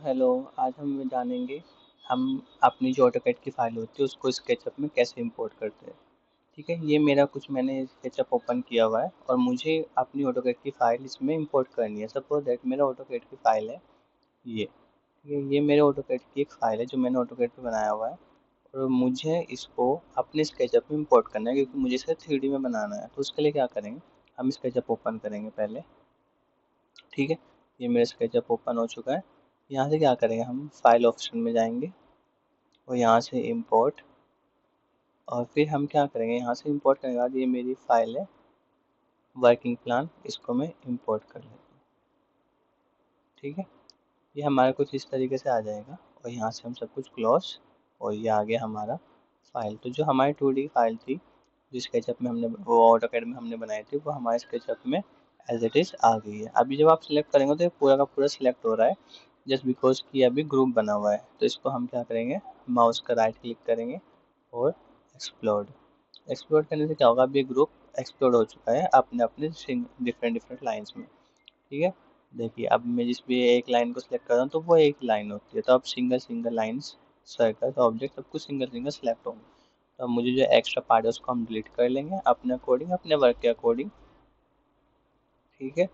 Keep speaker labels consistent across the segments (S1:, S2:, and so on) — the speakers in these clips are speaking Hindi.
S1: हेलो। आज हम जानेंगे हम अपनी जो ऑटोकैड की फ़ाइल होती है उसको स्केचअप में कैसे इंपोर्ट करते हैं। ठीक है, ये मेरा कुछ मैंने स्केचअप ओपन किया हुआ है और मुझे अपनी ऑटोकैड की फ़ाइल इसमें इंपोर्ट करनी है। सपोज़ दैट मेरा ऑटोकैड की फ़ाइल है ये, ठीक है, ये मेरे ऑटोकैड की एक फ़ाइल है जो मैंने ऑटोकैड पे बनाया हुआ है और मुझे इसको अपने स्केचअप में इंपोर्ट करना है क्योंकि मुझे इसे 3D में बनाना है। तो उसके लिए क्या करेंगे, हम स्केचअप ओपन करेंगे पहले। ठीक है, ये मेरा स्केचअप ओपन हो चुका है। यहाँ से क्या करेंगे, हम फाइल ऑप्शन में जाएंगे और यहाँ से इंपोर्ट, और फिर हम क्या करेंगे, यहाँ से इंपोर्ट करने के बाद ये मेरी फाइल है वर्किंग प्लान, इसको मैं इंपोर्ट कर लेता हूँ। ठीक है, ये हमारा कुछ इस तरीके से आ जाएगा और यहाँ से हम सब कुछ क्लोज, और ये आ गया हमारा फाइल। तो जो हमारी 2D फाइल थी जो स्केचअप में हमने, वो ऑटोकैड में हमने बनाई थी, वो हमारे स्केचअप में एज इट इज़ आ गई है। अभी जब आप सिलेक्ट करेंगे तो ये पूरा का पूरा सिलेक्ट हो रहा है जस्ट बिकॉज कि अभी ग्रुप बना हुआ है। तो इसको हम क्या करेंगे, माउस का राइट क्लिक करेंगे और एक्सप्लोड। एक्सप्लोड करने से क्या होगा, अभी ग्रुप एक्सप्लोड हो चुका है अपने अपने डिफरेंट डिफरेंट लाइन्स में। ठीक है, देखिए अब मैं जिस भी एक लाइन को सिलेक्ट कर रहा हूँ तो वो एक लाइन होती है, तो अब single single lines, circle, object सब कुछ सिंगल सिंगल सिलेक्ट होंगे। तो अब मुझे जो एक्स्ट्रा पार्ट है उसको हम डिलीट कर लेंगे अपने अकॉर्डिंग, अपने वर्क के अकॉर्डिंग। ठीक है,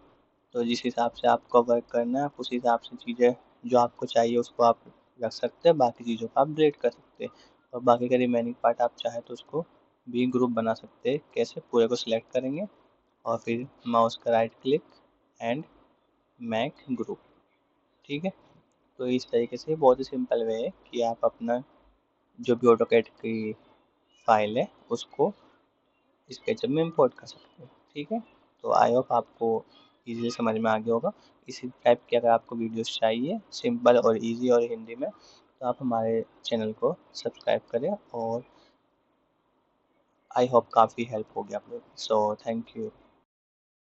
S1: तो जिस हिसाब से आपको वर्क करना है आप उस हिसाब से चीज़ें जो आपको चाहिए उसको आप रख सकते हैं, बाकी चीज़ों को आप डिलीट कर सकते हैं। और बाकी का रिमेनिंग पार्ट आप चाहे तो उसको भी ग्रुप बना सकते हैं। कैसे, पूरे को सिलेक्ट करेंगे और फिर माउस का right click and make group. ठीक है, तो इस तरीके से बहुत ही सिंपल वे है कि आप अपना जो भी ऑटोकैड की फाइल है उसको स्केचअप में इंपोर्ट कर सकते हैं। ठीक है, तो आई होप आपको इजीली समझ में आ गया होगा। इसी टाइप की अगर आपको वीडियोस चाहिए सिंपल और इजी और हिंदी में, तो आप हमारे चैनल को सब्सक्राइब करें, और आई होप काफ़ी हेल्प होगी आप लोग। So thank you.